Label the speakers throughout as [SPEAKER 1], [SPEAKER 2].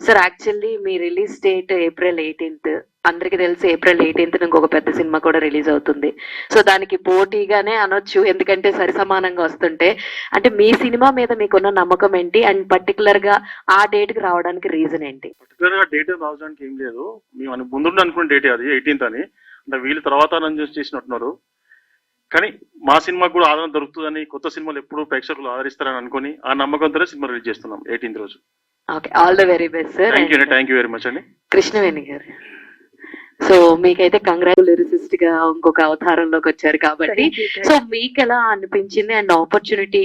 [SPEAKER 1] Sir actually మీ release date April 18th. అందరికి తెలిసి April 18th ఇంకొక పెద్ద సినిమా కూడా రిలీజ్ అవుతుంది. సో దానికి పోటీగానే అనొచ్చు, ఎందుకంటే సరి సమానంగా వస్తుంటే. అంటే మీ సినిమా మీద మీకున్న నమ్మకం ఏంటి, అండ్ పర్టికులర్ గా ఆ డేట్ కి రావడానికి రీజన్ ఏంటి?
[SPEAKER 2] పర్టికులర్ గా డేట్ రావడానికి ఏం లేదు, మేము ముందు అనుకున్న డేట్ అది 18th అని. అంటే వీళ్ళు తర్వాత అనౌన్స్ చేసినట్టున్నారు. కానీ మా సినిమాకు కూడా ఆదరణ దొరుకుతుందని, కొత్త సినిమాలు ఎప్పుడు ప్రేక్షకులు ఆదరిస్తారని అనుకుని ఆ నమ్మకంతోనే సినిమా రిలీజ్ చేస్తున్నాం 18th రోజు.
[SPEAKER 1] Okay, all the very best sir.
[SPEAKER 2] Thank you very much అండి.
[SPEAKER 1] కృష్ణవేణి గారు, సో మీకైతే కంగ్రాచులేషన్స్ గా ఇంకొక అవతారంలోకి వచ్చారు కాబట్టి, సో మీకు ఎలా అనిపించింది అండ్ ఆపర్చునిటీ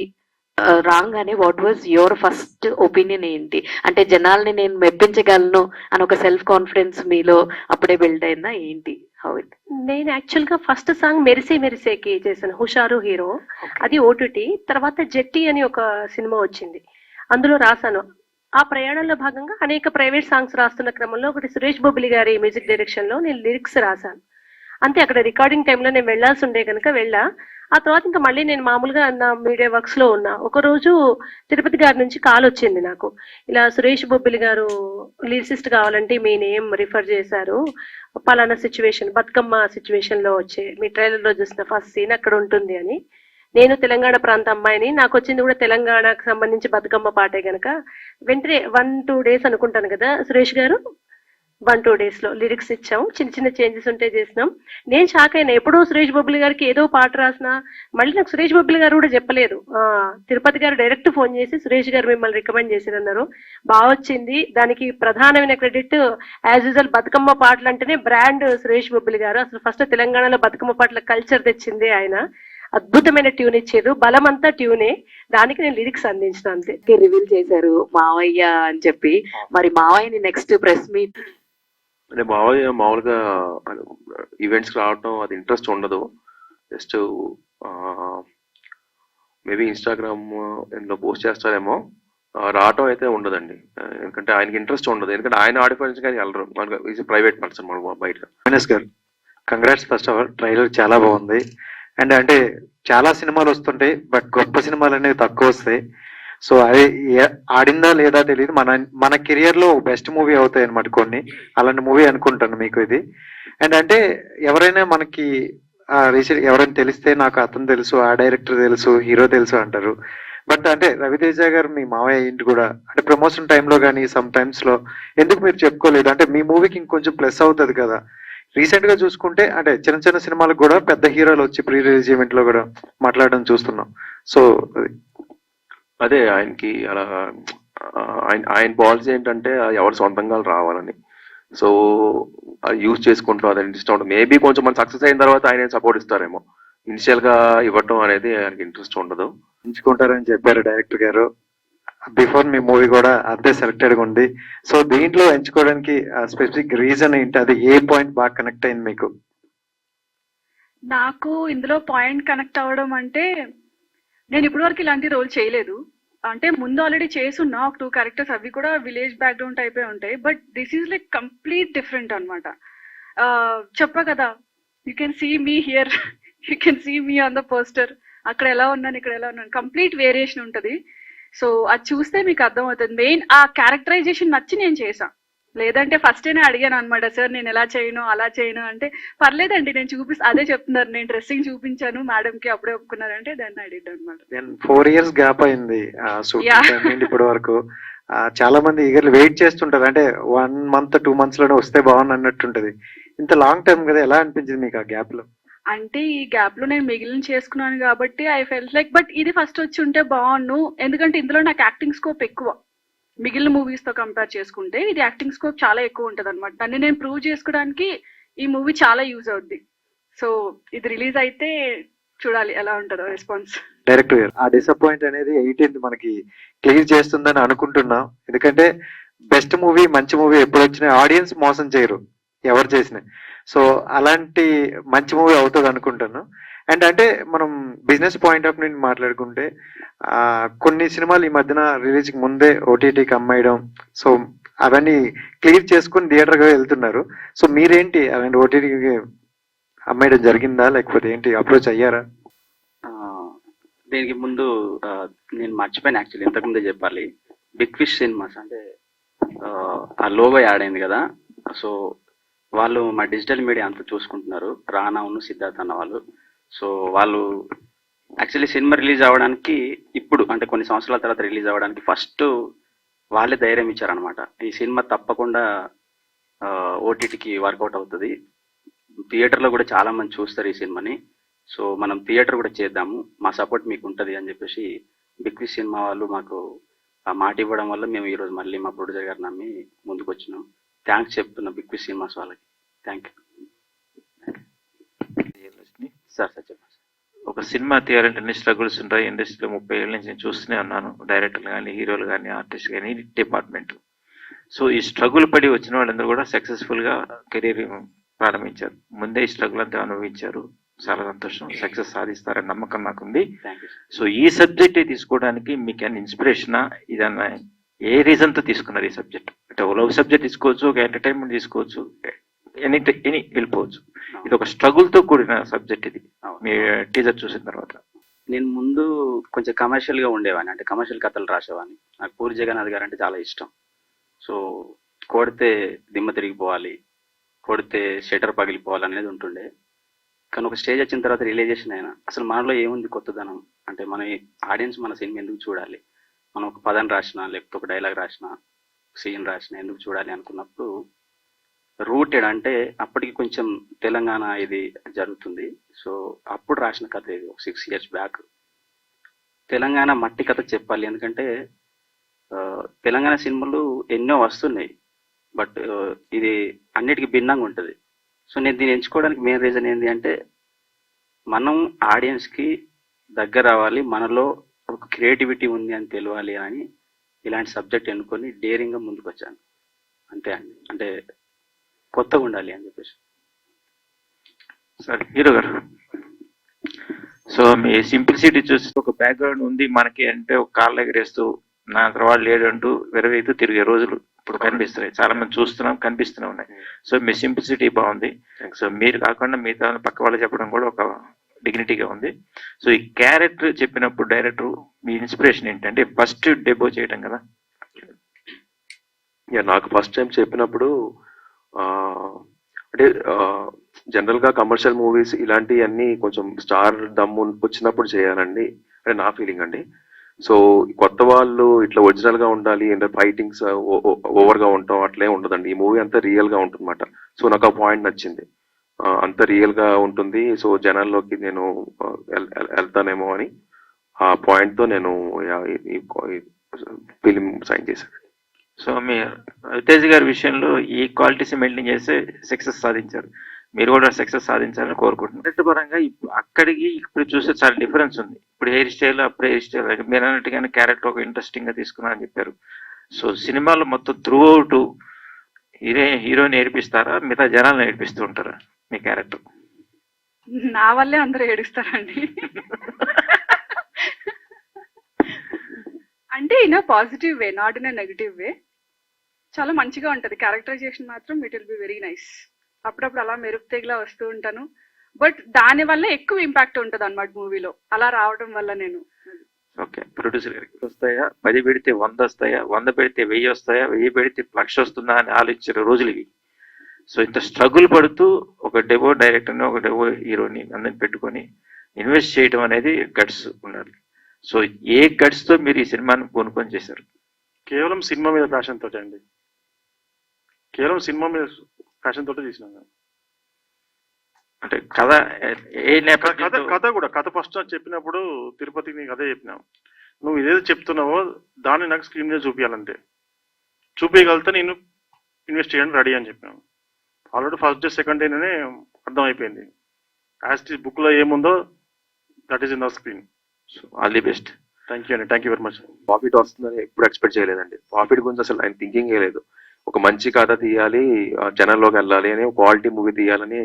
[SPEAKER 1] రాగానే what was your first opinion ఏంటి? అంటే జనాల్ని నేను మెప్పించగలను అని ఒక సెల్ఫ్ కాన్ఫిడెన్స్ మీలో అప్పుడే బిల్డ్ అయిందా ఏంటి? How it?
[SPEAKER 3] నేను యాక్చువల్ గా ఫస్ట్ సాంగ్ మెరిసే మెరిసేకి చేశాను, హుషారు హీరో. అది ఓటీటీ. తర్వాత జెట్టి అని ఒక సినిమా వచ్చింది, అందులో రాశాను. ఆ ప్రయాణంలో భాగంగా అనేక ప్రైవేట్ సాంగ్స్ రాస్తున్న క్రమంలో ఒకటి సురేష్ బొబ్బిలి గారి మ్యూజిక్ డైరెక్షన్ లో నేను లిరిక్స్ రాశాను. అంతే, అక్కడ రికార్డింగ్ టైంలో నేను వెళ్లాల్సి ఉండే కనుక వెళ్ళా. ఆ తర్వాత ఇంకా మళ్ళీ నేను మామూలుగా నా మీడియా వర్క్స్ లో ఉన్నా. ఒకరోజు తిరుపతి గారి నుంచి కాల్ వచ్చింది నాకు, ఇలా సురేష్ బొబ్బిలి గారు లిరిసిస్ట్ కావాలంటే మీ నేమ్ రిఫర్ చేశారు, పలానా సిచ్యువేషన్, బతుకమ్మ సిచ్యువేషన్ లో వచ్చే మీ ట్రైలర్ లో చూసిన ఫస్ట్ సీన్ అక్కడ ఉంటుంది అని. నేను తెలంగాణ ప్రాంత అమ్మాయిని, నాకు వచ్చింది కూడా తెలంగాణకు సంబంధించి బతుకమ్మ పాటే గనక వెంటనే 1-2 days అనుకుంటాను కదా సురేష్ గారు, 1-2 days లో లిరిక్స్ ఇచ్చాం. చిన్న చిన్న చేంజెస్ ఉంటే చేసినాం. నేను షాక్ అయినా, ఎప్పుడో సురేష్ బొబ్బిలి గారికి ఏదో పాట రాసినా మళ్ళీ నాకు సురేష్ బొబ్బిలి గారు కూడా చెప్పలేదు. తిరుపతి గారు డైరెక్ట్ ఫోన్ చేసి సురేష్ గారు మిమ్మల్ని రికమెండ్ చేశారన్నారు. బాగా వచ్చింది. దానికి ప్రధానమైన క్రెడిట్ యాజ్ యూజువల్ బతుకమ్మ పాటలు అంటేనే బ్రాండ్ సురేష్ బొబ్బిలి గారు. అసలు ఫస్ట్ తెలంగాణలో బతుకమ్మ పాటల కల్చర్ తెచ్చింది ఆయన. అద్భుతమైన ట్యూన్ ఇచ్చారు, బలం అంతా ట్యూనే. దానికి నేను లిరిక్స్ అందించిన అంతే.
[SPEAKER 1] రివీల్ చేశారు మావయ్య అని చెప్పి, మరి మావయ్యని నెక్స్ట్ ప్రెస్ మీట్
[SPEAKER 4] అంటే మావయ్య మామూలుగా ఈవెంట్స్కి రావటం అది ఇంట్రెస్ట్ ఉండదు. జస్ట్ మేబీ ఇన్స్టాగ్రామ్ ఇందులో పోస్ట్ చేస్తారేమో, రావటం అయితే ఉండదండి. ఎందుకంటే ఆయనకి ఇంట్రెస్ట్ ఉండదు, ఎందుకంటే ఆయన ఆడిపోయించి కానీ వెళ్ళరు. ఈజ్ ప్రైవేట్ పర్సన్ మన బయట.
[SPEAKER 5] వినస్ గారు, congrats first of all. Trailer చాలా బాగుంది. అండ్ అంటే చాలా సినిమాలు వస్తుంటాయి, బట్ గొప్ప సినిమాలు అనేవి తక్కువ వస్తాయి. సో అది ఆడిందా లేదా తెలియదు, మన కెరియర్ లో బెస్ట్ మూవీ అవుతాయి అనమాట కొన్ని. అలాంటి మూవీ అనుకుంటాను మీకు ఇది. అండ్ అంటే ఎవరైనా మనకి రీసెంట్ ఎవరైనా తెలిస్తే నాకు అతను తెలుసు, ఆ డైరెక్టర్ తెలుసు, హీరో తెలుసు అంటారు. బట్ అంటే రవితేజ గారు మీ మావయ్య ఏంటి కూడా అంటే ప్రమోషన్ టైంలో కానీ సమ్ టైమ్స్ లో ఎందుకు మీరు చెప్పుకోలేదు? అంటే మీ మూవీకి ఇంకొంచెం ప్లస్ అవుతుంది కదా. రీసెంట్ గా చూసుకుంటే అంటే చిన్న చిన్న సినిమాలకు కూడా పెద్ద హీరోలు వచ్చి ప్రీ రిలీజ్ ఈవెంట్ లో కూడా మాట్లాడడం చూస్తున్నాం. సో
[SPEAKER 4] అదే ఆయనకి అలా ఆయన పాలసీ ఏంటంటే ఎవరు సొంతంగా రావాలని. సో అది యూజ్ చేసుకుంటూ అది ఇంట్రెస్ట్ ఉంటుంది. మేబీ కొంచెం మన సక్సెస్ అయిన తర్వాత ఆయన సపోర్ట్ ఇస్తారేమో. ఇనిషియల్ గా ఇవ్వటం అనేది ఆయనకి ఇంట్రెస్ట్ ఉండదు.
[SPEAKER 5] ఎంచుకుంటారని చెప్పారు డైరెక్టర్ గారు. బిఫోర్ మీ మూవీ కూడా అంతే సెలెక్టెడ్ గా ఉంది. సో దీంట్లో ఎంచుకోవడానికి స్పెసిఫిక్ రీజన్ ఏంటి? అది ఏ పాయింట్ బాగా కనెక్ట్ అయింది మీకు?
[SPEAKER 6] నాకు ఇందులో పాయింట్ కనెక్ట్ అవ్వడం అంటే, నేను ఇప్పటివరకు ఇలాంటి రోల్ చేయలేదు. అంటే ముందు ఆల్రెడీ చేసున్నా ఒక 2 క్యారెక్టర్స్, అవి కూడా విలేజ్ బ్యాక్గ్రౌండ్ టైపే ఉంటాయి. But this is like complete different అనమాట. చెప్పా కదా, you can see me here, you can see me on the poster. అక్కడ ఎలా ఉన్నాను, ఇక్కడ ఎలా ఉన్నాను, కంప్లీట్ వేరియేషన్ ఉంటుంది. సో అది చూస్తే మీకు అర్థమవుతుంది. మెయిన్ ఆ క్యారెక్టరైజేషన్ నచ్చి నేను చేసా. లేదంటే ఫస్టేనే అడిగాను అనమాట, సార్ నేను ఎలా చేయను అలా చేయను అంటే, పర్లేదండి నేను అదే చెప్తున్నారు, నేను డ్రెస్సింగ్ చూపించాను మేడం కి, అప్పుడే ఒప్పుకున్నారంటే దాన్ని అడిగాను అనమాట.
[SPEAKER 5] 4 years గ్యాప్ అయింది ఇప్పటి వరకు. చాలా మంది ఈగర్లు వెయిట్ చేస్తుంటారు, అంటే 1 month 2 months లోనే వస్తే బాగుంది అన్నట్టుంటది. ఇంత లాంగ్ టైం కదా, ఎలా అనిపించింది మీకు ఆ గ్యాప్ లో?
[SPEAKER 6] అంటే ఈ గ్యాప్ లో నేను మిగిలిన చేసుకున్నాను కాబట్టి ఐ ఫెల్ట్ లైక్, బట్ ఇది ఫస్ట్ వచ్చి ఉంటే బాగుండు. ఎందుకంటే ఇందులో నాకు యాక్టింగ్ స్కోప్ ఎక్కువ, మిగిలిన మూవీస్ తో కంపేర్ చేసుకుంటే ఇది యాక్టింగ్ స్కోప్ చాలా ఎక్కువ ఉంటది అనమాట. దాన్ని నేను ప్రూవ్ చేసుకోవడానికి ఈ మూవీ చాలా యూజ్ అవుద్ది. సో ఇది రిలీజ్ అయితే చూడాలి ఎలా ఉంటుందో రెస్పాన్స్.
[SPEAKER 5] డైరెక్టర్ గారు, ఆ డిసప్పాయింట్ అనేది 18th మనకి క్లియర్ చేస్తుందని అనుకుంటున్నాం. ఎందుకంటే బెస్ట్ మూవీ, మంచి మూవీ ఎప్పుడు వచ్చినా ఆడియన్స్ మోసం చేయరు ఎవరు చేసినా. సో అలాంటి మంచి మూవీ అవుతుంది అనుకుంటాను. అండ్ అంటే మనం బిజినెస్ పాయింట్ ఆఫ్ నుండి మాట్లాడుకుంటే కొన్ని సినిమాలు ఈ మధ్యన రిలీజ్ కి ముందే ఓటీటీకి అమ్మేయడం, సో అవన్నీ క్లియర్ చేసుకుని థియేటర్ గా వెళ్తున్నారు. సో మీరేంటి అలాంటి ఓటీటీకి అమ్మేయడం జరిగిందా, లేకపోతే ఏంటి అప్రోచ్ అయ్యారా?
[SPEAKER 7] దీనికి ముందు నేను మర్చిపోయాను యాక్చువల్లీ, ఇంతకుముందే చెప్పాలి. బిగ్ ఫిష్ సినిమాస్ అంటే ఆ లోగో యాడ్ అయింది కదా, సో వాళ్ళు మా డిజిటల్ మీడియా అంతా చూసుకుంటున్నారు, రానావును సిద్ధార్థ్ అన్న వాళ్ళు. సో వాళ్ళు యాక్చువల్లీ సినిమా రిలీజ్ అవ్వడానికి ఇప్పుడు అంటే కొన్ని సంవత్సరాల తర్వాత రిలీజ్ అవ్వడానికి ఫస్ట్ వాళ్ళే ధైర్యం ఇచ్చారనమాట. ఈ సినిమా తప్పకుండా ఓటీటీకి వర్కౌట్ అవుతుంది, థియేటర్లో కూడా చాలా మంది చూస్తారు ఈ సినిమాని, సో మనం థియేటర్ కూడా చేద్దాము, మా సపోర్ట్ మీకు ఉంటుంది అని చెప్పేసి బిగ్ విష్ సినిమా వాళ్ళు మాకు ఆ మాట ఇవ్వడం వల్ల మేము ఈరోజు మళ్ళీ మా ప్రొడ్యూసర్ గారు నమ్మి ముందుకు వచ్చినాం. థ్యాంక్స్ చెప్తున్నా బిగ్ విష్ సినిమాస్ వాళ్ళకి. Thank you sir. సార్ చెప్పండి.
[SPEAKER 8] ఒక సినిమా తీయాలంటే ఎన్ని స్ట్రగుల్స్ ఉంటాయి. ఇండస్ట్రీలో 30 ఏళ్ళ నుంచి నేను చూస్తూనే ఉన్నాను, డైరెక్టర్లు కానీ, హీరోలు కానీ, ఆర్టిస్ట్ కానీ, డిపార్ట్మెంట్. సో ఈ స్ట్రగుల్ పడి వచ్చిన వాళ్ళందరూ కూడా సక్సెస్ఫుల్ గా కెరీర్ ప్రారంభించారు. ముందే ఈ స్ట్రగుల్ అంతా అనుభవించారు. చాలా సంతోషం. సక్సెస్ సాధిస్తారని నమ్మకం నాకుంది.
[SPEAKER 7] Thank you.
[SPEAKER 8] సో ఈ సబ్జెక్ట్ తీసుకోవడానికి మీకు ఏమైనా ఇన్స్పిరేషనా, ఇదన్నా ఏ రీజన్ తో తీసుకున్నారు ఈ సబ్జెక్ట్? అంటే ఒక లవ్ సబ్జెక్ట్ తీసుకోవచ్చు, ఒక ఎంటర్టైన్మెంట్ తీసుకోవచ్చు, ఎనీ వెళ్ళిపోవచ్చు. ఇది ఒక స్ట్రగుల్ తో కూడిన సబ్జెక్ట్ ఇది మీ టీజర్ చూసిన తర్వాత.
[SPEAKER 7] నేను ముందు కొంచెం కమర్షియల్ గా ఉండేవాడిని, అంటే కమర్షియల్ కథలు రాసేవాడిని. నాకు పూరి జగన్నాథ్ గారు అంటే చాలా ఇష్టం. సో కొడితే దిమ్మ తిరిగిపోవాలి, కొడితే షటర్ పగిలిపోవాలి అనేది ఉంటుండే. కానీ ఒక స్టేజ్ వచ్చిన తర్వాత రియలైజేషన్ అయినా అసలు మనలో ఏముంది కొత్తదనం, అంటే మన ఆడియన్స్ మన సినిమా ఎందుకు చూడాలి, మనం ఒక పదం రాసినా లేకపోతే ఒక డైలాగ్ రాసినా సీన్ రాసినా ఎందుకు చూడాలి అనుకున్నప్పుడు రూటెడ్ అంటే అప్పటికి కొంచెం తెలంగాణ ఇది జరుగుతుంది. సో అప్పుడు రాసిన కథ ఇది, 6 years బ్యాక్. తెలంగాణ మట్టి కథ చెప్పాలి, ఎందుకంటే తెలంగాణ సినిమాలు ఎన్నో వస్తున్నాయి, బట్ ఇది అన్నిటికీ భిన్నంగా ఉంటుంది. సో నేను దీన్ని ఎంచుకోవడానికి మెయిన్ రీజన్ ఏంటి అంటే మనం ఆడియన్స్కి దగ్గర అవ్వాలి, మనలో ఒక క్రియేటివిటీ ఉంది అని తెలియాలి అని ఇలాంటి సబ్జెక్ట్ ఎన్నుకొని డేరింగ్గా ముందుకు వచ్చాను. అంతే అండి, అంటే కొత్తగా ఉండాలి అని చెప్పేసి.
[SPEAKER 8] సరే హీరో గారు, సో మీ సింప్లిసిటీ చూసి ఒక బ్యాక్గ్రౌండ్ ఉంది మనకి అంటే ఒక కాళ్ళు ఎగరేస్తూ నా తర్వాత లేడు అంటూ వెరవేతూ తిరిగే రోజులు ఇప్పుడు కనిపిస్తున్నాయి, చాలా మంది చూస్తున్నాం, కనిపిస్తూనే ఉన్నాయి. సో మీ సింప్లిసిటీ బాగుంది. సో మీరు కాకుండా మిగతా పక్క వాళ్ళు చెప్పడం కూడా ఒక డిగ్నిటీగా ఉంది. సో ఈ క్యారెక్టర్ చెప్పినప్పుడు డైరెక్టర్ మీ ఇన్స్పిరేషన్ ఏంటంటే ఫస్ట్ డెబో చేయడం కదా?
[SPEAKER 4] నాకు ఫస్ట్ టైం చెప్పినప్పుడు అంటే జనరల్ గా కమర్షియల్ మూవీస్ ఇలాంటివన్నీ కొంచెం స్టార్ దమ్ము వచ్చినప్పుడు చేయాలండి అంటే నా ఫీలింగ్ అండి. సో కొత్త వాళ్ళు ఇట్లా ఒరిజినల్ గా ఉండాలి అంటే ఫైటింగ్స్ ఓవర్ గా ఉండటం అట్లే ఉండదండి. ఈ మూవీ అంతా రియల్ గా ఉంటుంది అన్నమాట. సో నాకు ఆ పాయింట్ నచ్చింది, అంత రియల్ గా ఉంటుంది. సో జనాల్లోకి నేను వెళ్తానేమో అని ఆ పాయింట్ తో నేను ఫిలిం సైన్ చేశాను.
[SPEAKER 8] సో మీ రవితేజ్ గారి విషయంలో ఈ క్వాలిటీస్ మెయింటైన్ చేస్తే సక్సెస్ సాధించారు, మీరు కూడా సక్సెస్ సాధించాలని కోరుకుంటున్నారు. క్యారెక్టర్ పరంగా అక్కడికి ఇప్పుడు చూస్తే చాలా డిఫరెన్స్ ఉంది. ఇప్పుడు హెయిర్ స్టైల్, అప్పుడు హెయిర్ స్టైల్, మీరు అన్నట్టుగానే క్యారెక్టర్ ఒక ఇంట్రెస్టింగ్ గా తీసుకున్నారని చెప్పారు. సో సినిమాలో మొత్తం త్రూ అవుట్ హీరో నేర్పిస్తారా, మిగతా జనాలు నేర్పిస్తూ ఉంటారా మీ క్యారెక్టర్?
[SPEAKER 6] నా వల్లే అందరూ ఏడుస్తారండి. అంటే in a positive way, not in a negative వే. చాలా మంచిగా ఉంటది క్యారెక్టరైజేషన్ మాత్రం, it will be very nice. అప్పుడప్పుడు అలా మెరుపు తెగిలా వస్తూ ఉంటాను, బట్ దాని వల్ల ఎక్కువ ఇంపాక్ట్ ఉంటుంది అన్నమాట మూవీలో, అలా రావడం వల్ల నేను.
[SPEAKER 8] ఓకే, ప్రొడ్యూసర్ గారికి వస్తాయా 10 పెడితే 100 వస్తాయా, 100 పెడితే 1000 వస్తాయా, 1000 పెడితే 1,00,000 వస్తుందా అని ఆలోచించిన రోజులు ఇవి. సో ఇంత స్ట్రగుల్ పడుతూ ఒక డెబో డైరెక్టర్ని, ఒక డెబో హీరోని అందరిని పెట్టుకొని ఇన్వెస్ట్ చేయడం అనేది గట్స్ ఉండాలి. సో ఏ గట్స్ తో మీరు ఈ సినిమాని కొనుక్కొని చేశారు?
[SPEAKER 2] కేవలం సినిమా మీద ప్యాషన్ తోటే అండి, కేవలం సినిమా మీద ప్యాషన్ తోటే తీసినాను.
[SPEAKER 8] అంటే కథ ఏ
[SPEAKER 2] కథ ఫస్ట్ చెప్పినప్పుడు తిరుపతికి నీకు అదే చెప్పినావు, నువ్వు ఇదేదో చెప్తున్నావో దాన్ని నాకు స్క్రీన్ మీద చూపించాలంటే చూపించగలిగితే నేను ఇన్వెస్ట్ చేయడానికి రెడీ అని చెప్పినాను. ఆల్రెడీ ఫస్ట్ డే సెకండ్ డేనే అర్థమైపోయింది, యాజ్ ది బుక్ లో ఏముందో that is in the screen.
[SPEAKER 8] So all the best.
[SPEAKER 2] Thank you అండి, thank you very much.
[SPEAKER 4] Profit వస్తుందని ఎప్పుడు ఎక్స్పెక్ట్ చేయలేదండి. ప్రాఫిట్ గురించి అసలు ఆయన థింకింగ్ లేదు. ఒక మంచి కథ తీయాలి, జనంలోకి వెళ్ళాలి అని, క్వాలిటీ మూవీ తీయాలని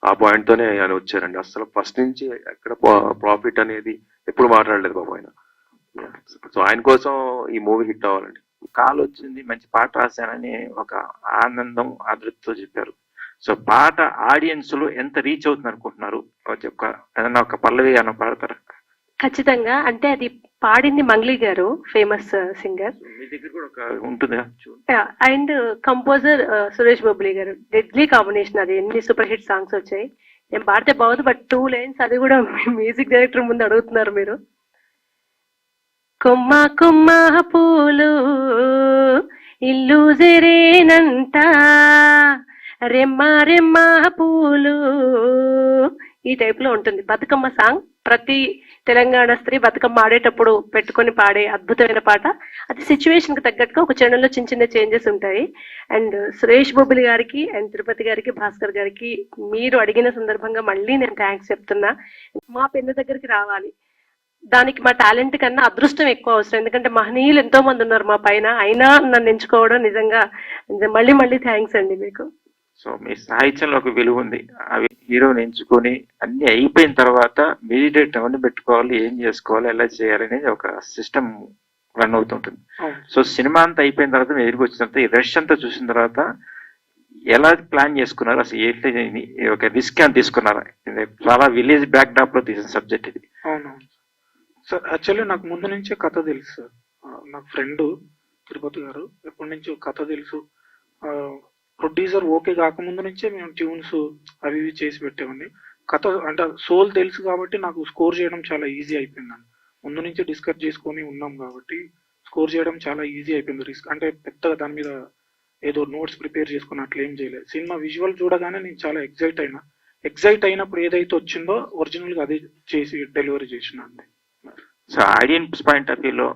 [SPEAKER 4] ఆ పాయింట్ తోనే ఆయన వచ్చారండి. అసలు ఫస్ట్ నుంచి ఎక్కడ ప్రాఫిట్ అనేది ఎప్పుడు మాట్లాడలేదు బాబు ఆయన. సో ఆయన కోసం ఈ మూవీ హిట్ అవ్వాలండి.
[SPEAKER 8] కాల్ వచ్చింది, మంచి పాట రాశానని ఒక ఆనందం ఆదృతితో చెప్పారు. సో పాట ఆడియన్స్ లో ఎంత రీచ్ అవుతుంది అనుకుంటున్నారు? ఏదన్నా ఒక పల్లవి అన్న పాడతారా?
[SPEAKER 3] ఖచ్చితంగా. అంటే అది పాడింది మంగ్లీ గారు, ఫేమస్ సింగర్.
[SPEAKER 8] మీ దగ్గర కూడా ఒక ఉంటుందా
[SPEAKER 3] అండ్ కంపోజర్ సురేష్ బొబ్లీ గారు. డెడ్లీ కాంబినేషన్ అది. ఎన్ని సూపర్ హిట్ సాంగ్స్ వచ్చాయి. నేను పాడితే బాగుంది, బట్ 2 లైన్స్ అది కూడా మ్యూజిక్ డైరెక్టర్ ముందు అడుగుతున్నారు మీరు. కొమ్మ కొమ్మ పూలు ఇల్లు జరేనంట, రెమ్మ రెమ్మ పూలు, ఈ టైప్ లో ఉంటుంది. బతుకమ్మ సాంగ్ ప్రతి తెలంగాణ స్త్రీ బతుకమ్మ ఆడేటప్పుడు పెట్టుకొని పాడే అద్భుతమైన పాట. అది సిచ్యువేషన్ కి తగ్గట్టుగా ఒక చరణంలో చిన్న చిన్న చేంజెస్ ఉంటాయి. అండ్ సురేష్ బొబ్బిలి గారికి అండ్ తిరుపతి గారికి, భాస్కర్ గారికి మీరు అడిగిన సందర్భంగా మళ్ళీ నేను థ్యాంక్స్ చెప్తున్నా. మా పెన్ను దగ్గరికి రావాలి. దానికి మా టాలెంట్ కన్నా అదృష్టం ఎక్కువ అవసరం. ఎందుకంటే మహనీయులు ఎంతో మంది ఉన్నారు మా పైన, అయినా నన్ను ఎంచుకోవడం నిజంగా మళ్ళీ మళ్ళీ థ్యాంక్స్ అండి మీకు.
[SPEAKER 8] సో మీ సాహిత్యంలో ఒక విలువ ఉంది. అవి హీరోని ఎంచుకొని అన్ని అయిపోయిన తర్వాత మ్యూజిక్ ఎవరిని పెట్టుకోవాలి, ఏం చేసుకోవాలి, ఎలా చేయాలి అనేది ఒక సిస్టమ్ రన్ అవుతుంటుంది. సో సినిమా అంతా అయిపోయిన తర్వాత మీరు ఎదురుకు వచ్చిన తర్వాత ఈ రష్ అంతా చూసిన తర్వాత ఎలా ప్లాన్ చేసుకున్నారు, అసలు ఏంటి ఒక రిస్క్ అని తీసుకున్నారా? చాలా విలేజ్ బ్యాక్ డ్రాప్ లో తీసిన సబ్జెక్ట్ ఇది.
[SPEAKER 9] అవునవును సార్. యాక్చువల్లీ నాకు ముందు నుంచే కథ తెలుసు సార్. నాకు ఫ్రెండ్ తిరుపతి గారు ఎప్పటి నుంచో కథ తెలుసు. ప్రొడ్యూసర్ ఓకే కాకముందు నుంచే మేము ట్యూన్స్ అవి ఇవి చేసి పెట్టేవాడిని. కథ అంటే సోల్ తెలుసు కాబట్టి నాకు స్కోర్ చేయడం చాలా ఈజీ అయిపోయిందండి. ముందు నుంచి డిస్కస్ చేసుకొని ఉన్నాం కాబట్టి స్కోర్ చేయడం చాలా ఈజీ అయిపోయింది. రిస్క్ అంటే పెద్దగా దాని మీద ఏదో నోట్స్ ప్రిపేర్ చేసుకుని అట్లా ఏం చేయలేదు. సినిమా విజువల్ చూడగానే నేను చాలా ఎగ్జైట్ అయినప్పుడు ఏదైతే వచ్చిందో ఒరిజినల్గా అదే చేసి డెలివరీ చేసిన అండి.
[SPEAKER 8] సో ఆడియన్స్ పాయింట్ ఆఫ్ వ్యూలో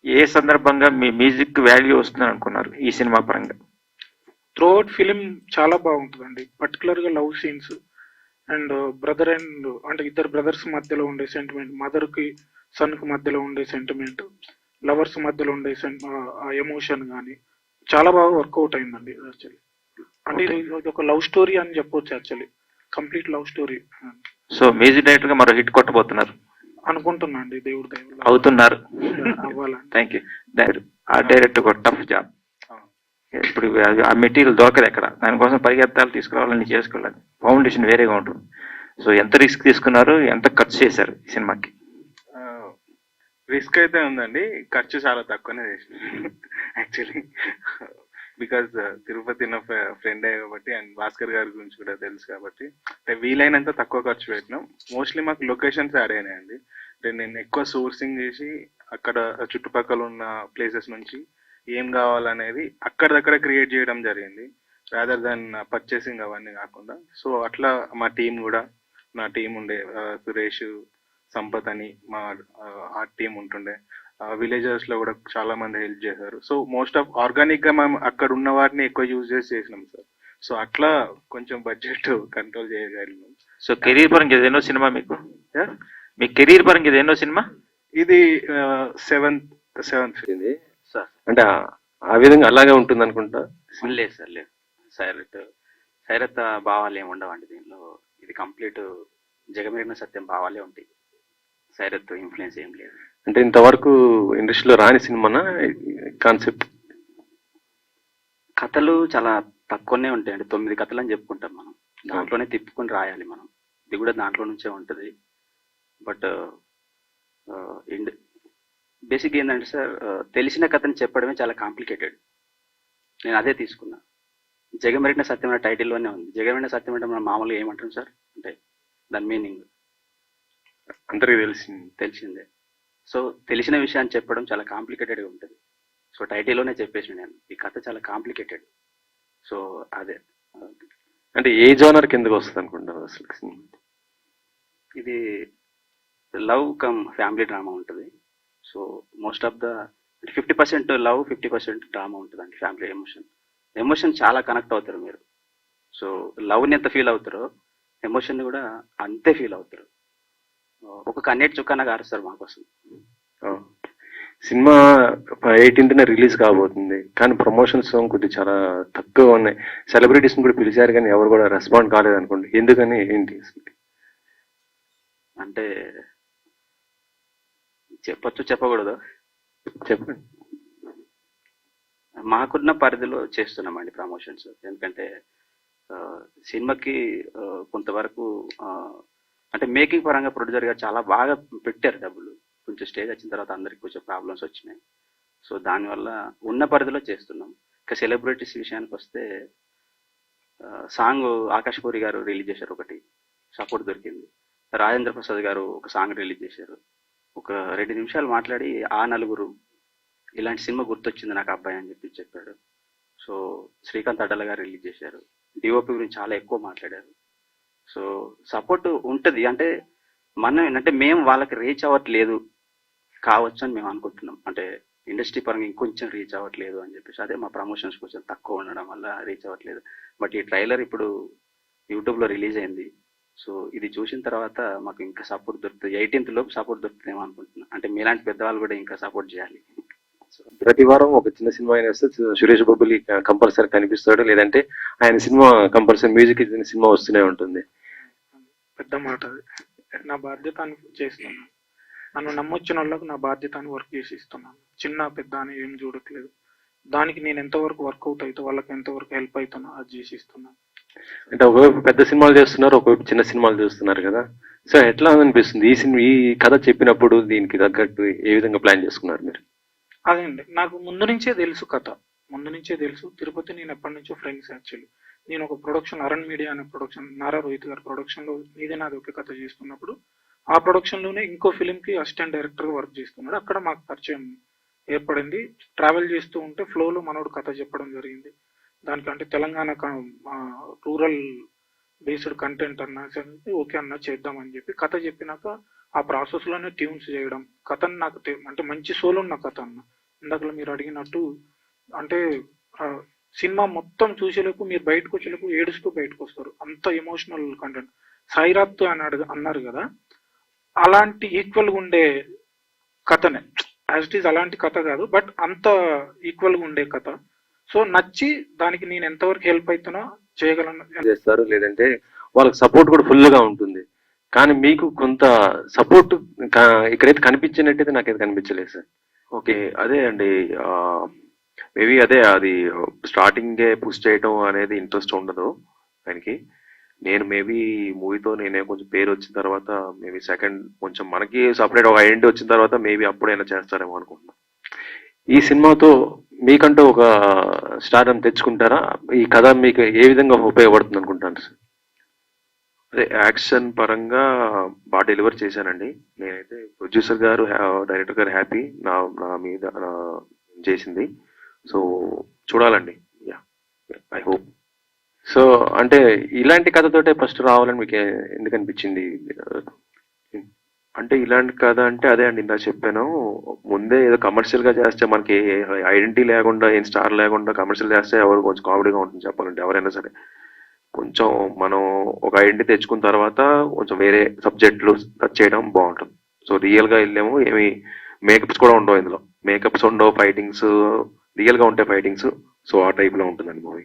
[SPEAKER 8] ఏ సందర్భంగా మీ మ్యూజిక్ వాల్యూ వస్తుందని అనుకున్నారు ఈ సినిమా పరంగా?
[SPEAKER 9] త్రూఅవుట్ ఫిలిం చాలా బాగుంటుందండి. పర్టికులర్గా love scenes and brother and అంటే ఇద్దరు బ్రదర్స్ మధ్యలో ఉండే సెంటిమెంట్, మదర్ కి సన్ కి మధ్యలో ఉండే సెంటిమెంట్, లవర్స్ మధ్యలో ఉండే ఎమోషన్ కానీ చాలా బాగా వర్కౌట్ అయిందండి. యాక్చువల్లీ అంటే ఇది ఒక లవ్ స్టోరీ అని చెప్పొచ్చు. Actually complete love story.
[SPEAKER 8] So music director గా మరో హిట్ కొట్టబోతున్నారు
[SPEAKER 9] అనుకుంటున్నా అండి. దేవుడి దయ
[SPEAKER 8] అవుతున్నారు.
[SPEAKER 9] అవ్వాలండి.
[SPEAKER 8] Thank you. ఆ డైరెక్టర్ ఒక టఫ్ జాబ్. ఇప్పుడు ఆ మెటీరియల్ దొరకదు ఎక్కడ, దానికోసం పరిగెత్తాలు తీసుకురావాలని చేసుకోవాలి. ఫౌండేషన్ వేరేగా ఉంటుంది. సో ఎంత రిస్క్ తీసుకున్నారు, ఎంత ఖర్చు చేశారు ఈ సినిమాకి?
[SPEAKER 10] రిస్క్ అయితే ఉందండి, ఖర్చు చాలా తక్కువనే చేసిన యాక్చువల్లీ. బికాజ్ తిరుపతి నా ఫ్రెండ్ కాబట్టి అండ్ భాస్కర్ గారి గురించి కూడా తెలుసు కాబట్టి వీలైనంత తక్కువ ఖర్చు పెట్టినాం. మోస్ట్లీ మాకు లొకేషన్స్ యాడ్ అయినాయండి. నేను ఎక్కువ సోర్సింగ్ చేసి అక్కడ చుట్టుపక్కల ఉన్న ప్లేసెస్ నుంచి ఏం కావాలనేది అక్కడక్కడ క్రియేట్ చేయడం జరిగింది, రాదర్ దాన్ పర్చేసింగ్ అవన్నీ కాకుండా. సో అట్లా మా టీం కూడా, నా టీం ఉండే సురేష్, సంపత్ అని మా ఆ టీం ఉంటుండే. విలేజెస్ లో కూడా చాలా మంది హెల్ప్ చేశారు. సో మోస్ట్ ఆఫ్ ఆర్గానిక్ గా మేము అక్కడ ఉన్న వాటిని ఎక్కువ యూజ్ చేసి చేసినాం సార్. సో అట్లా కొంచెం బడ్జెట్ కంట్రోల్ చేయగలిగినాం.
[SPEAKER 8] సో కెరీర్ పరంగా ఇది ఎన్నో సినిమా మీకు? మీ కెరీర్ పరంగా ఇది ఎన్నో సినిమా?
[SPEAKER 10] ఇది సెవెంత్
[SPEAKER 4] అంటే ఆ విధంగా అలాగే ఉంటుంది అనుకుంటా.
[SPEAKER 7] లేదు సార్, లేదు. సైరత్ భావాలు ఏమి ఉండవండి దీనిలో. ఇది కంప్లీట్ జగమెరిగిన సత్యం భావాలే ఉంటాయి. సైరత్ ఇన్ఫ్లుయెన్స్ ఏం లేదు.
[SPEAKER 4] అంటే ఇంతవరకు ఇండస్ట్రీలో రాని సినిమానా కాన్సెప్ట్?
[SPEAKER 7] కథలు చాలా తక్కువనే ఉంటాయండి. 9 కథలు అని చెప్పుకుంటాం మనం. దాంట్లోనే తిప్పుకొని రాయాలి మనం. ఇది కూడా దాంట్లో నుంచే ఉంటుంది. బట్ బేసిక్ ఏంటంటే సార్, తెలిసిన కథని చెప్పడమే చాలా కాంప్లికేటెడ్. నేను అదే తీసుకున్నా. జగమెరిగిన సత్యం అనే టైటిల్లోనే ఉంది. జగమెరిగిన సత్యం అంటే మనం మామూలుగా ఏమంటాం సార్ అంటే దాని మీనింగ్
[SPEAKER 10] అందరికీ
[SPEAKER 7] తెలిసిందే. సో తెలిసిన విషయాన్ని చెప్పడం చాలా కాంప్లికేటెడ్గా ఉంటుంది. సో టైటిల్లోనే చెప్పేసి నేను ఈ కథ చాలా కాంప్లికేటెడ్. సో అదే
[SPEAKER 4] అంటే ఏ జోనర్ కిందకి వస్తుంది అనుకుంటారు అసలు?
[SPEAKER 7] ఇది లవ్ కమ్ ఫ్యామిలీ డ్రామా ఉంటుంది. So most of the 50% love, 50% drama ఉంటుందండి. ఫ్యామిలీ ఎమోషన్ చాలా కనెక్ట్ అవుతారు మీరు. సో లవ్ని ఎంత ఫీల్ అవుతారో ఎమోషన్ కూడా అంతే ఫీల్ అవుతారు. ఒక కన్నెట్ చుక్కన కారుస్తారు మాకోసం.
[SPEAKER 4] సినిమా 18th రిలీజ్ కాబోతుంది, కానీ ప్రమోషన్స్ కొద్దిగా చాలా తక్కువ ఉన్నాయి. సెలబ్రిటీస్ కూడా పిలిచారు కానీ ఎవరు కూడా రెస్పాండ్ కాలేదు అనుకోండి. ఎందుకని, ఏంటి
[SPEAKER 7] అంటే చెప్పొచ్చు చెప్పకూడదు?
[SPEAKER 4] చెప్పండి.
[SPEAKER 7] మాకున్న పరిధిలో చేస్తున్నామండి ప్రమోషన్స్. ఎందుకంటే సినిమాకి కొంతవరకు అంటే మేకింగ్ పరంగా ప్రొడ్యూసర్ గారు చాలా బాగా పెట్టారు డబ్బులు. కొంచెం స్టేజ్ వచ్చిన తర్వాత అందరికి కొంచెం ప్రాబ్లమ్స్ వచ్చినాయి. సో దానివల్ల ఉన్న పరిధిలో చేస్తున్నాం. ఇక సెలబ్రిటీస్ విషయానికి వస్తే సాంగ్ ఆకాష్ పూరి గారు రిలీజ్ చేశారు, ఒకటి సపోర్ట్ దొరికింది. రాజేంద్ర ప్రసాద్ గారు ఒక సాంగ్ రిలీజ్ చేశారు. ఒక 2 నిమిషాలు మాట్లాడి ఆ నలుగురు ఇలాంటి సినిమా గుర్తొచ్చింది నాకు అబ్బాయి అని చెప్పాడు. సో శ్రీకాంత్ అడ్డల గారు రిలీజ్ చేశారు. డిఓపి గురించి చాలా ఎక్కువ మాట్లాడారు. సో సపోర్ట్ ఉంటుంది. అంటే మేము వాళ్ళకి రీచ్ అవ్వట్లేదు కావచ్చు అని మేము అనుకుంటున్నాం. అంటే ఇండస్ట్రీ పరంగా ఇంకొంచెం రీచ్ అవ్వట్లేదు అని చెప్పేసి, అదే మా ప్రమోషన్స్ కొంచెం తక్కువ ఉండడం వల్ల రీచ్ అవ్వట్లేదు. బట్ ఈ ట్రైలర్ ఇప్పుడు యూట్యూబ్లో రిలీజ్ అయింది. సో ఇది చూసిన తర్వాత మాకు ఇంకా సపోర్ట్ దొరుకుతుంది. 18th లోపు సపోర్ట్ దొరుకుతుందేమో అనుకుంటున్నాను. అంటే మీలాంటి పెద్దవాళ్ళు కూడా ఇంకా సపోర్ట్ చేయాలి.
[SPEAKER 4] ప్రతి వారం ఒక చిన్న సినిమా అయినా వస్తే సురేష్ బాబులి కంపల్సరీ కనిపిస్తాడు, లేదంటే ఆయన సినిమా కంపల్సరీ మ్యూజిక్ ఇచ్చిన సినిమా వస్తూనే ఉంటుంది.
[SPEAKER 9] పెద్ద మాట అది. నా బాధ్యత అని చేస్తున్నాను. నన్ను నమ్మొచ్చిన వాళ్ళకు నా బాధ్యత అని వర్క్ చేసి ఇస్తున్నాను. చిన్న పెద్ద అని ఏం చూడట్లేదు. దానికి నేను ఎంతవరకు వర్కౌట్ అవుతా, వాళ్ళకి ఎంతవరకు హెల్ప్ అవుతానో అది చేసి ఇస్తున్నాను.
[SPEAKER 4] అంటే ఒకవైపు పెద్ద సినిమాలు చేస్తున్నారు, ఒకవైపు చిన్న సినిమాలు చేస్తున్నారు కదా. సో ఎట్లా అనిపిస్తుంది ఈ కథ చెప్పినప్పుడు? దీనికి తగ్గట్టు ఏ విధంగా ప్లాన్ చేసుకున్నారు మీరు?
[SPEAKER 9] అదే అండి, నాకు ముందు నుంచే తెలుసు కథ. ముందు నుంచే తెలుసు. తిరుపతి నేను ఎప్పటి నుంచో ఫ్రెండ్స్. యాక్చువల్లీ నేను ఒక ప్రొడక్షన్, అరణ్ మీడియా అనే ప్రొడక్షన్, నారా రోహిత్ గారి ప్రొడక్షన్ లో నీదే నాది ఒక కథ చేస్తున్నప్పుడు, ఆ ప్రొడక్షన్ లోనే ఇంకో ఫిలిం కి అసిస్టెంట్ డైరెక్టర్ గా వర్క్ చేస్తున్నాడు. అక్కడ మాకు పరిచయం ఏర్పడింది. ట్రావెల్ చేస్తూ ఉంటే ఫ్లోలో మనోడు కథ చెప్పడం జరిగింది. దానికంటే తెలంగాణ రూరల్ బేస్డ్ కంటెంట్ అన్నా సరే ఓకే అన్నా చేద్దామని చెప్పి కథ చెప్పినాక ఆ ప్రాసెస్ లోనే ట్యూన్స్ చేయడం, కథను నాకు అంటే మంచి సోల్ ఉన్న కథ అన్న. ఇందాక మీరు అడిగినట్టు అంటే సినిమా మొత్తం చూసేలోపు మీరు బయటకు వచ్చేలోపు ఏడుస్తూ బయటకు వస్తారు. అంత ఎమోషనల్ కంటెంట్. సాయిరాత్ అని అన్నారు కదా, అలాంటి ఈక్వల్ గా ఉండే కథనే. యాజ్ ఇట్ ఈస్ అలాంటి కథ కాదు, బట్ అంత ఈక్వల్ గా ఉండే కథ. సో నచ్చి దానికి నేను ఎంతవరకు హెల్ప్ అవుతానో చేయగలను
[SPEAKER 4] చేస్తారు, లేదంటే వాళ్ళకి సపోర్ట్ కూడా ఫుల్ గా ఉంటుంది. కానీ మీకు కొంత సపోర్ట్ ఇక్కడైతే కనిపించినట్టయితే నాకైతే కనిపించలేదు సార్. ఓకే, అదే అండి. మేబీ అదే అది స్టార్టింగే పుష్ చేయటం అనేది ఇంట్రెస్ట్ ఉండదు ఆయనకి. నేను మేబీ మూవీతో నేనే కొంచెం పేరు వచ్చిన తర్వాత మేబీ సెకండ్ కొంచెం మనకి సపరేట్ ఒక ఐడెంటిటీ వచ్చిన తర్వాత మేబీ అప్పుడైనా చేస్తారేమో అనుకుంటున్నాను. ఈ సినిమాతో మీకంటూ ఒక స్టార్డమ్ తెచ్చుకుంటారా? ఈ కథ మీకు ఏ విధంగా ఉపయోగపడుతుంది అనుకుంటాను సార్? అదే యాక్షన్ పరంగా బాగా డెలివర్ చేశానండి. నేనైతే ప్రొడ్యూసర్ గారు, డైరెక్టర్ గారు హ్యాపీ నా మీద చేసింది. సో చూడాలండి. Yeah, I hope. సో అంటే ఇలాంటి కథతోటే ఫస్ట్ రావాలని మీకు ఎందుకు అనిపించింది? అంటే ఇలాంటి కథ అంటే అదే అండి, ఇందా చెప్పాను. ముందే ఏదో కమర్షియల్ గా చేస్తే మనకి ఐడెంటిటీ లేకుండా, ఏం స్టార్ లేకుండా కమర్షియల్ చేస్తే ఎవరు కొంచెం కామెడీగా ఉంటుంది చెప్పాలంటే. ఎవరైనా సరే కొంచెం మనం ఒక ఐడెంటిటీ తెచ్చుకున్న తర్వాత కొంచెం వేరే సబ్జెక్టులు టచ్ చేయడం బాగుంటుంది. సో రియల్ గా వెళ్ళాము, ఏమి మేకప్స్ కూడా ఉండవు ఇందులో. మేకప్స్ ఉండవు, ఫైటింగ్స్ రియల్ గా ఉంటాయి ఫైటింగ్స్. సో ఆ టైప్ లో ఉంటుందండి మూవీ.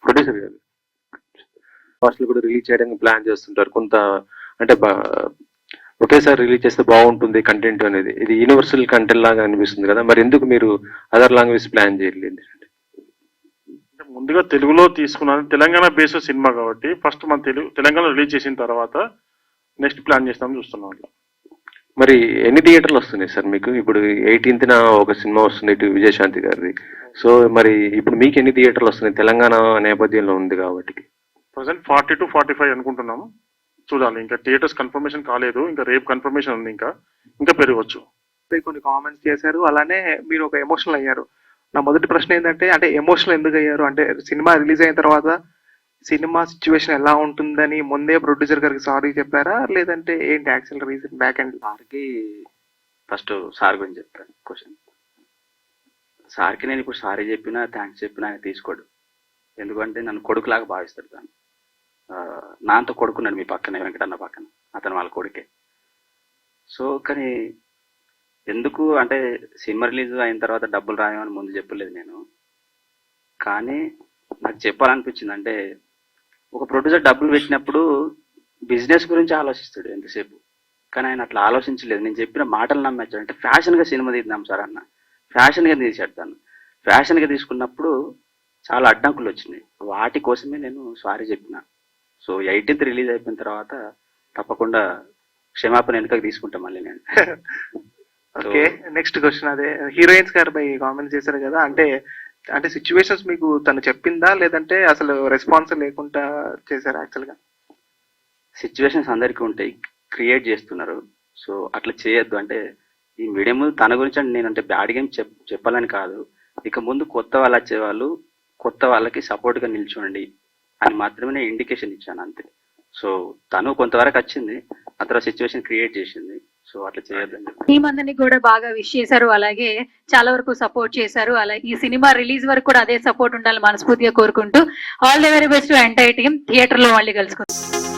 [SPEAKER 4] ప్రొడ్యూసర్ గారు ఫస్ట్ కూడా రిలీజ్ చేయడానికి ప్లాన్ చేస్తుంటారు కొంత. అంటే ఒకేసారి రిలీజ్ చేస్తే బాగుంటుంది కంటెంట్ అనేది. ఇది యూనివర్సల్ కంటెంట్ లాగా అనిపిస్తుంది కదా, మరి ఎందుకు మీరు అదర్ లాంగ్వేజ్ ప్లాన్ చేయలేదు?
[SPEAKER 2] ముందుగా తెలుగులో తీసుకున్నాను. తెలంగాణ బేస్డ్ సినిమా కాబట్టి ఫస్ట్ మన తెలంగాణ రిలీజ్ చేసిన తర్వాత నెక్స్ట్ ప్లాన్ చేస్తామని చూస్తున్నాం. అట్లా
[SPEAKER 4] మరి ఎన్ని థియేటర్లు వస్తున్నాయి సార్ మీకు? ఇప్పుడు 18th ఒక సినిమా వస్తుంది ఇటు విజయశాంతి గారిది. సో మరి ఇప్పుడు మీకు ఎన్ని థియేటర్లు వస్తున్నాయి? తెలంగాణ నేపథ్యంలో ఉంది కాబట్టి
[SPEAKER 2] ప్రజెంట్ 40 to 45 అనుకుంటున్నాము. చూడాలి, ఇంకా థియేటర్స్ కన్ఫర్మేషన్ కాలేదు. ఇంకా రేపు కన్ఫర్మేషన్ ఉంది, ఇంకా పెరగవచ్చు.
[SPEAKER 11] కొన్ని కామెంట్స్ చేశారు, అలానే మీరు ఒక ఎమోషనల్ అయ్యారు. నా మొదటి ప్రశ్న ఏంటంటే, అంటే ఎమోషనల్ ఎందుకు అయ్యారు? అంటే సినిమా రిలీజ్ అయిన తర్వాత సినిమా సిచ్యువేషన్ ఎలా ఉంటుందని ముందే ప్రొడ్యూసర్ గారికి సారీ చెప్పారా, లేదంటే ఏంటి యాక్చువల్ రీజన్ బ్యాక్ అండ్?
[SPEAKER 7] సార్కి ఫస్ట్ సార్ గురించి చెప్తాను క్వశ్చన్. సార్కి నేను ఇప్పుడు సారీ చెప్పినా థ్యాంక్స్ చెప్పినా ఆయన తీసుకోడు. ఎందుకంటే నన్ను కొడుకులాగా భావిస్తాడు. తను నాతో కొడుకున్నాడు మీ పక్కనే, వెంకటన్న పక్కన, అతను వాళ్ళ కొడుకే. సో కానీ ఎందుకు అంటే సినిమా రిలీజ్ అయిన తర్వాత డబ్బులు రాయమని ముందు చెప్పలేదు నేను. కానీ నాకు చెప్పాలనిపించింది, అంటే ఒక ప్రొడ్యూసర్ డబ్బులు పెట్టినప్పుడు బిజినెస్ గురించి ఆలోచిస్తాడు ఎంతసేపు, కానీ ఆయన అట్లా ఆలోచించలేదు. నేను చెప్పిన మాటలు నమ్మేచ్చాడు. అంటే ఫ్యాషన్గా సినిమా తీద్దాం సార్ అన్న, ఫ్యాషన్గా తీసాడు తను. ఫ్యాషన్గా తీసుకున్నప్పుడు చాలా అడ్డంకులు వచ్చినాయి. వాటి కోసమే నేను సారీ చెప్పిన. సో 18th రిలీజ్ అయిపోయిన తర్వాత తప్పకుండా క్షమాపణ వెనుకకు తీసుకుంటాం మళ్ళీ నేను.
[SPEAKER 11] ఓకే, నెక్స్ట్ క్వశ్చన్ అదే హీరోయిన్స్ గారిపై కామెంట్ చేశారు కదా, అంటే అంటే సిచ్యువేషన్స్ మీకు తను చెప్పిందా లేదంటే అసలు రెస్పాన్స్ లేకుండా చేశారా యాక్చువల్ గా?
[SPEAKER 7] సిచ్యువేషన్స్ అందరికీ ఉంటాయి, క్రియేట్ చేస్తున్నారు. సో అట్లా చేయొద్దు. అంటే ఈ మీడియం తన గురించి అంటే నేనంటే బ్యాడ్ గేమ్ చెప్పాలని కాదు, ఇక ముందు కొత్త వాళ్ళు వచ్చేవాళ్ళు కొత్త వాళ్ళకి సపోర్ట్గా నిల్చోండి అని మాత్రమే నేను ఇండికేషన్ ఇచ్చాను అంతే. సో తను కొంతవరకు వచ్చింది, ఆ తర్వాత సిచ్యువేషన్ క్రియేట్ చేసింది. సో అట్లా చేయొద్దండి.
[SPEAKER 12] టీం అందరినీ కూడా బాగా విష్ చేశారు, అలాగే చాలా వరకు సపోర్ట్ చేశారు. అలాగే ఈ సినిమా రిలీజ్ వరకు కూడా అదే సపోర్ట్ ఉండాలని మనస్ఫూర్తిగా కోరుకుంటూ all the very best entire team. Theatre లో మళ్ళీ కలుసుకుంటాం.